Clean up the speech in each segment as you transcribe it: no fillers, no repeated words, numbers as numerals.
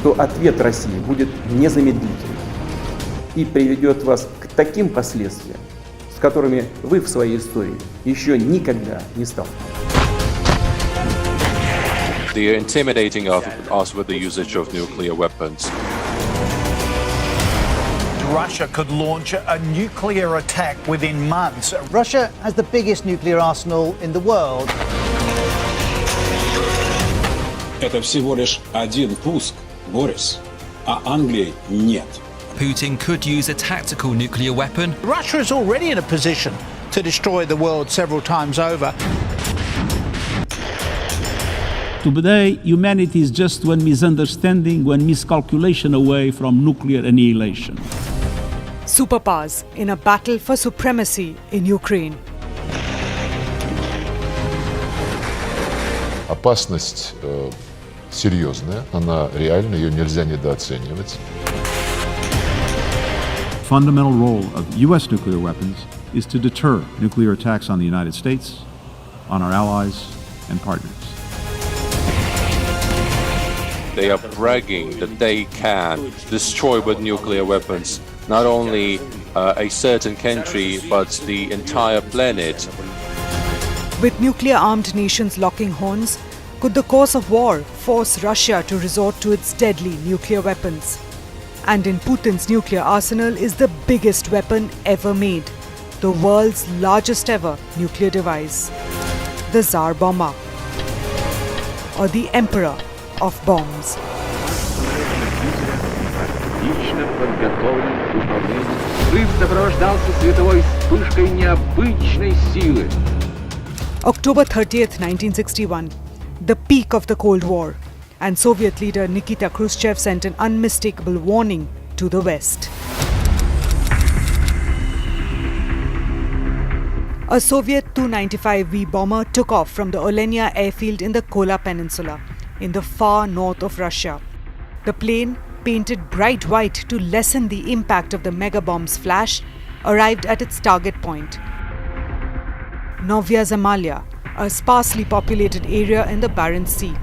то ответ России будет незамедлительным и приведет вас к таким последствиям, с которыми вы в своей истории еще никогда не сталкивались. They are intimidating us with the usage of nuclear weapons. Russia could launch a nuclear attack within months. Russia has the biggest nuclear arsenal in the world. Это всего лишь один пуск, Борис, а Англии нет. Putin could use a tactical nuclear weapon. Russia is already in a position to destroy the world several times over. Today, humanity is just one misunderstanding, one miscalculation away from nuclear annihilation. Superpowers in a battle for supremacy in Ukraine. Опасность серьезная, она реальна, ее нельзя недооценивать. Fundamental role of U.S. nuclear weapons is to deter nuclear attacks on the United States, on our allies and partners. They are bragging that they can destroy with nuclear weapons not only a certain country but the entire planet. With nuclear-armed nations locking horns, could the course of war force Russia to resort to its deadly nuclear weapons? And in Putin's nuclear arsenal is the biggest weapon ever made, the world's largest ever nuclear device, the TSAR bomber, or the Emperor of bombs. October 30th, 1961, the peak of the Cold War, and Soviet leader Nikita Khrushchev sent an unmistakable warning to the West. A Soviet Tu-95V bomber took off from the Olenia airfield in the Kola Peninsula, in the far north of Russia. The plane, painted bright white to lessen the impact of the mega bomb's flash, arrived at its target point, Novaya Zemlya, a sparsely populated area in the Barents Sea.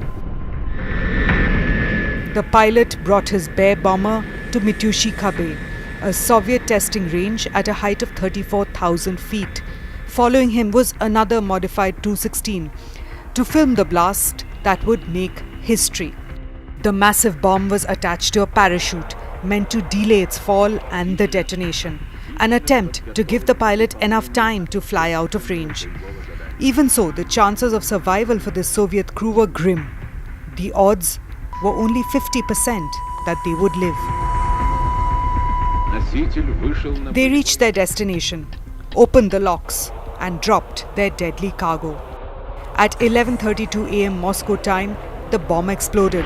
The pilot brought his Bear bomber to Mitushika Bay, a Soviet testing range at a height of 34,000 feet. Following him was another modified Tu-16 to film the blast that would make history. The massive bomb was attached to a parachute, meant to delay its fall and the detonation, an attempt to give the pilot enough time to fly out of range. Even so, the chances of survival for this Soviet crew were grim. The odds were only 50% that they would live. They reached their destination, opened the locks, and dropped their deadly cargo. At 11:32 a.m. Moscow time, the bomb exploded.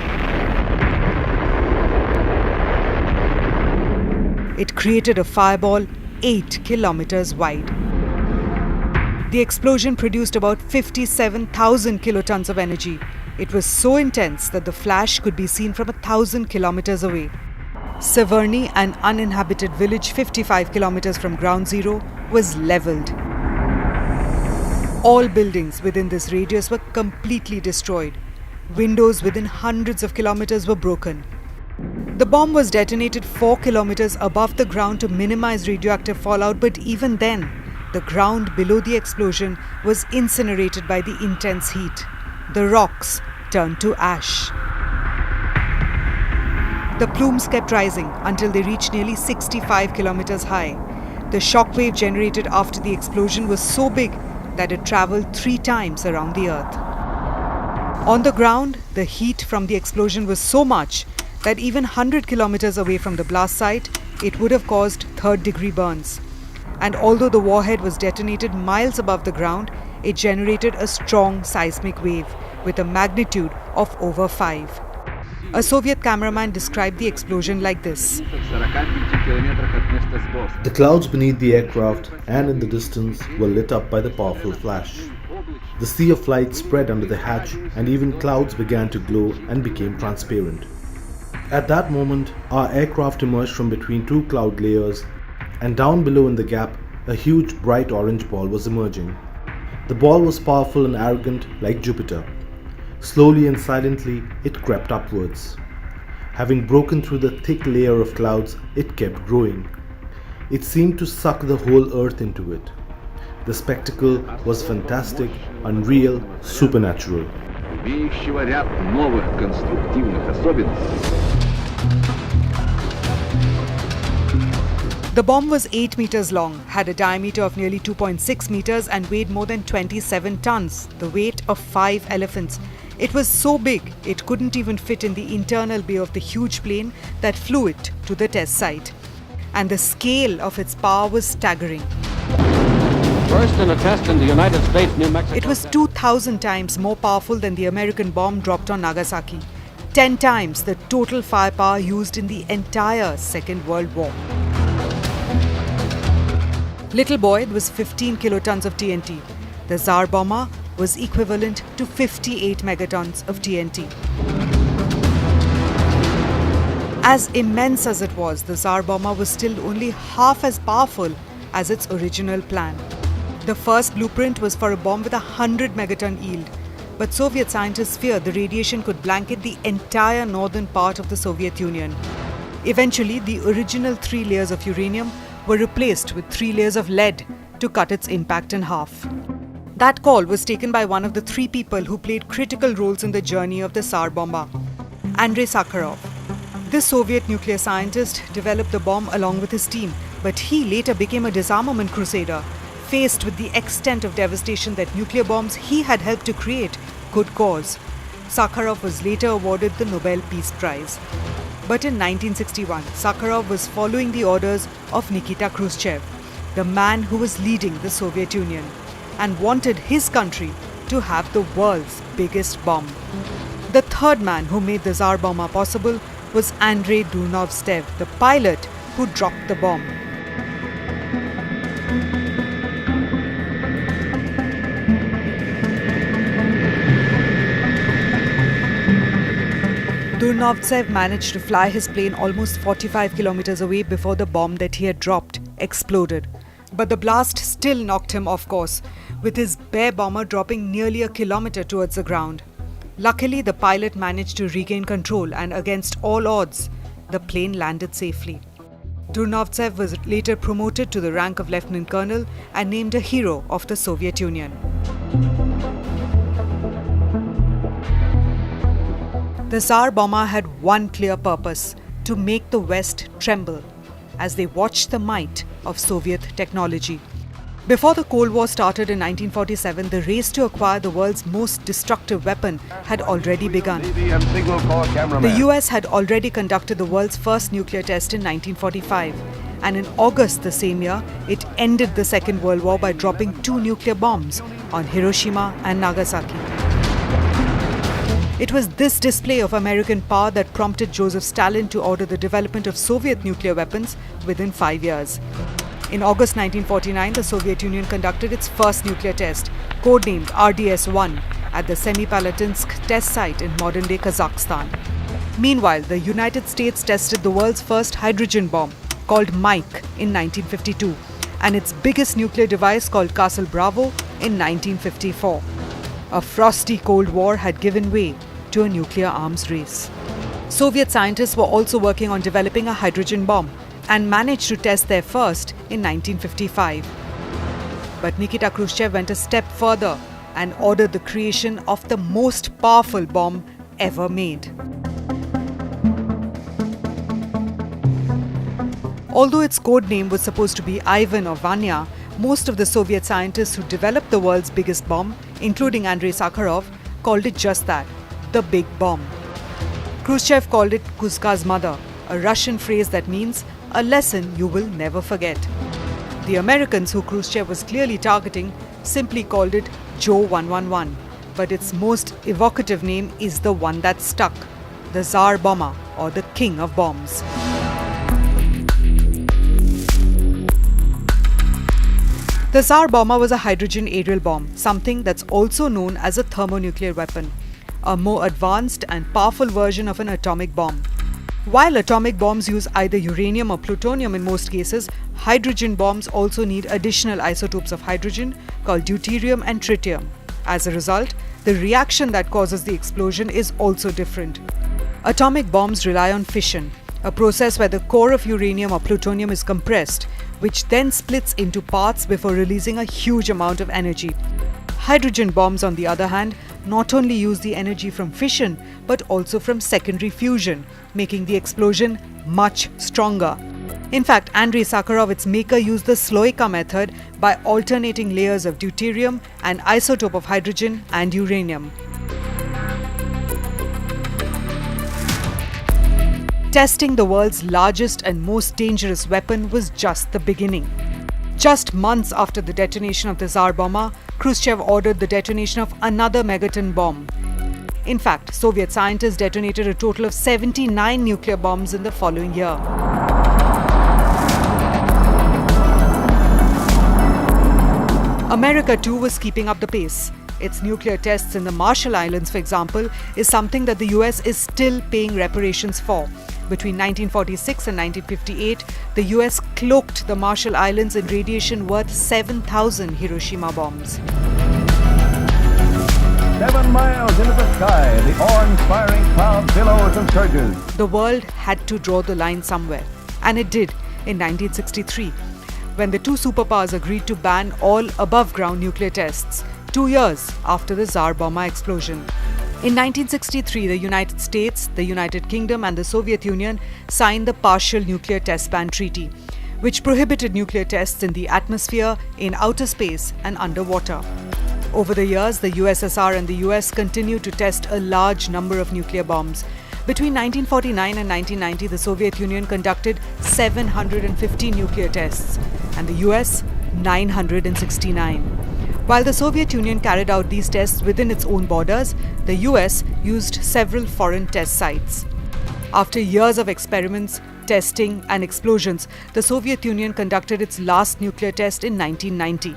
It created a fireball 8 kilometers wide. The explosion produced about 57,000 kilotons of energy. It was so intense that the flash could be seen from 1,000 kilometers away. Severny, an uninhabited village 55 kilometers from ground zero, was leveled. All buildings within this radius were completely destroyed. Windows within hundreds of kilometers were broken. The bomb was detonated 4 kilometers above the ground to minimize radioactive fallout, but even then, the ground below the explosion was incinerated by the intense heat. The rocks turned to ash. The plumes kept rising until they reached nearly 65 kilometers high. The shockwave generated after the explosion was so big that it traveled 3 times around the Earth. On the ground, the heat from the explosion was so much that even 100 kilometers away from the blast site, it would have caused third-degree burns. And although the warhead was detonated miles above the ground, it generated a strong seismic wave with a magnitude of over 5. A Soviet cameraman described the explosion like this. The clouds beneath the aircraft and in the distance were lit up by the powerful flash. The sea of light spread under the hatch, and even clouds began to glow and became transparent. At that moment, our aircraft emerged from between 2 cloud layers, and down below in the gap, a huge bright orange ball was emerging. The ball was powerful and arrogant like Jupiter. Slowly and silently, it crept upwards. Having broken through the thick layer of clouds, it kept growing. It seemed to suck the whole earth into it. The spectacle was fantastic, unreal, supernatural. Имеющего ряд новых конструктивных особенностей. The bomb was 8 meters long, had a diameter of nearly 2.6 meters and weighed more than 27 tons, the weight of 5 elephants. It was so big, it couldn't even fit in the internal bay of the huge plane that flew it to the test site. And the scale of its power was staggering. First in a test in the United States, New Mexico. It was 2,000 times more powerful than the American bomb dropped on Nagasaki. 10 times the total firepower used in the entire Second World War. Little Boy was 15 kilotons of TNT. The TSAR bomber was equivalent to 58 megatons of TNT. As immense as it was, the TSAR bomber was still only half as powerful as its original plan. The first blueprint was for a bomb with a 100 megaton yield, but Soviet scientists feared the radiation could blanket the entire northern part of the Soviet Union. Eventually, the original 3 layers of uranium were replaced with 3 layers of lead to cut its impact in half. That call was taken by one of the 3 people who played critical roles in the journey of the TSAR bomber, Andrei Sakharov. This Soviet nuclear scientist developed the bomb along with his team, but he later became a disarmament crusader, faced with the extent of devastation that nuclear bombs he had helped to create could cause. Sakharov was later awarded the Nobel Peace Prize. But in 1961, Sakharov was following the orders of Nikita Khrushchev, the man who was leading the Soviet Union, and wanted his country to have the world's biggest bomb. The third man who made the TSAR bomber possible was Andrei Durnovtsev, the pilot who dropped the bomb. Durnovtsev managed to fly his plane almost 45 kilometers away before the bomb that he had dropped exploded. But the blast still knocked him off course, with his Bear bomber dropping nearly a kilometer towards the ground. Luckily, the pilot managed to regain control, and against all odds, the plane landed safely. Durnovtsev was later promoted to the rank of Lieutenant Colonel and named a hero of the Soviet Union. The TSAR bomber had one clear purpose: to make the West tremble as they watched the might of Soviet technology. Before the Cold War started in 1947, the race to acquire the world's most destructive weapon had already begun. The US had already conducted the world's first nuclear test in 1945, and in August the same year, it ended the Second World War by dropping 2 nuclear bombs on Hiroshima and Nagasaki. It was this display of American power that prompted Joseph Stalin to order the development of Soviet nuclear weapons within 5 years. In August 1949, the Soviet Union conducted its first nuclear test, codenamed RDS-1, at the Semipalatinsk test site in modern-day Kazakhstan. Meanwhile, the United States tested the world's first hydrogen bomb, called Mike, in 1952, and its biggest nuclear device called Castle Bravo in 1954. A frosty Cold War had given way to a nuclear arms race. Soviet scientists were also working on developing a hydrogen bomb and managed to test their first in 1955. But Nikita Khrushchev went a step further and ordered the creation of the most powerful bomb ever made. Although its code name was supposed to be Ivan or Vanya, most of the Soviet scientists who developed the world's biggest bomb, including Andrei Sakharov, called it just that, the Big Bomb. Khrushchev called it Kuzka's mother, a Russian phrase that means a lesson you will never forget. The Americans, who Khrushchev was clearly targeting, simply called it Joe 111, but its most evocative name is the one that stuck, the TSAR bomber, or the King of Bombs. The TSAR bomber was a hydrogen aerial bomb, something that's also known as a thermonuclear weapon, a more advanced and powerful version of an atomic bomb. While atomic bombs use either uranium or plutonium in most cases, hydrogen bombs also need additional isotopes of hydrogen called deuterium and tritium. As a result, the reaction that causes the explosion is also different. Atomic bombs rely on fission, a process where the core of uranium or plutonium is compressed, which then splits into parts before releasing a huge amount of energy. Hydrogen bombs, on the other hand, not only use the energy from fission, but also from secondary fusion, making the explosion much stronger. In fact, Andrei Sakharov, its maker, used the Sloika method by alternating layers of deuterium, an isotope of hydrogen, and uranium. Testing the world's largest and most dangerous weapon was just the beginning. Just months after the detonation of the Tsar bomber, Khrushchev ordered the detonation of another megaton bomb. In fact, Soviet scientists detonated a total of 79 nuclear bombs in the following year. America too was keeping up the pace. Its nuclear tests in the Marshall Islands, for example, is something that the US is still paying reparations for. Between 1946 and 1958, the US cloaked the Marshall Islands in radiation worth 7,000 Hiroshima bombs. 7 miles into the sky, the orange firing cloud billows and surges. The world had to draw the line somewhere, and it did in 1963, when the two superpowers agreed to ban all above-ground nuclear tests, 2 years after the Tsar bomber explosion. In 1963, the United States, the United Kingdom and the Soviet Union signed the Partial Nuclear Test Ban Treaty, which prohibited nuclear tests in the atmosphere, in outer space and underwater. Over the years, the USSR and the US continued to test a large number of nuclear bombs. Between 1949 and 1990, the Soviet Union conducted 750 nuclear tests and the US 969. While the Soviet Union carried out these tests within its own borders, the US used several foreign test sites. After years of experiments, testing and explosions, the Soviet Union conducted its last nuclear test in 1990.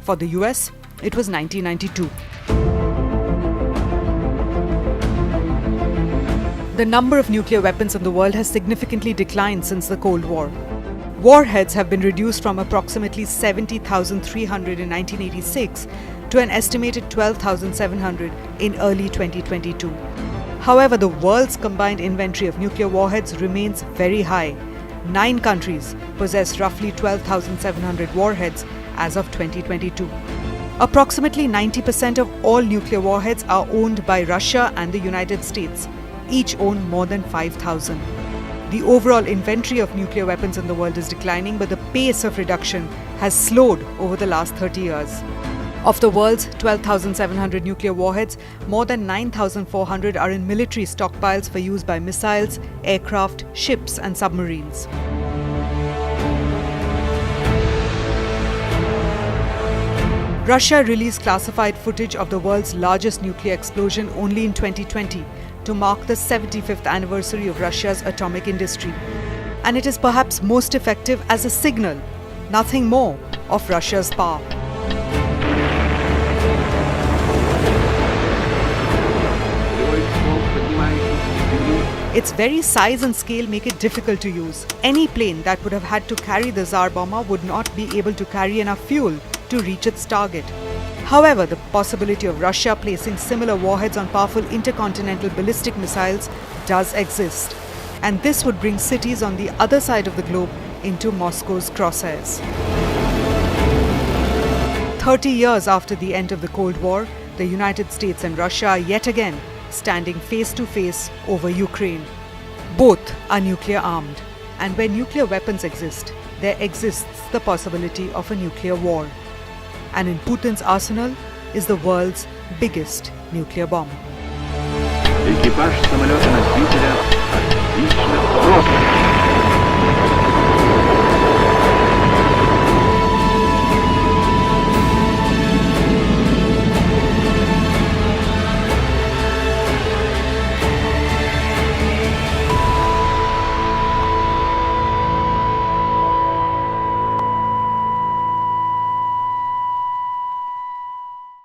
For the US, it was 1992. The number of nuclear weapons in the world has significantly declined since the Cold War. Warheads have been reduced from approximately 70,300 in 1986 to an estimated 12,700 in early 2022. However, the world's combined inventory of nuclear warheads remains very high. 9 countries possess roughly 12,700 warheads as of 2022. Approximately 90% of all nuclear warheads are owned by Russia and the United States. Each own more than 5,000. The overall inventory of nuclear weapons in the world is declining, but the pace of reduction has slowed over the last 30 years. Of the world's 12,700 nuclear warheads, more than 9,400 are in military stockpiles for use by missiles, aircraft, ships and submarines. Russia released classified footage of the world's largest nuclear explosion only in 2020 to mark the 75th anniversary of Russia's atomic industry. And it is perhaps most effective as a signal, nothing more, of Russia's power. Its very size and scale make it difficult to use. Any plane that would have had to carry the Tsar bomber would not be able to carry enough fuel to reach its target. However, the possibility of Russia placing similar warheads on powerful intercontinental ballistic missiles does exist. And this would bring cities on the other side of the globe into Moscow's crosshairs. 30 years after the end of the Cold War, the United States and Russia are yet again standing face to face over Ukraine. Both are nuclear armed. And where nuclear weapons exist, there exists the possibility of a nuclear war. And in Putin's arsenal is the world's biggest nuclear bomb. Экипаж самолета-носителя отлично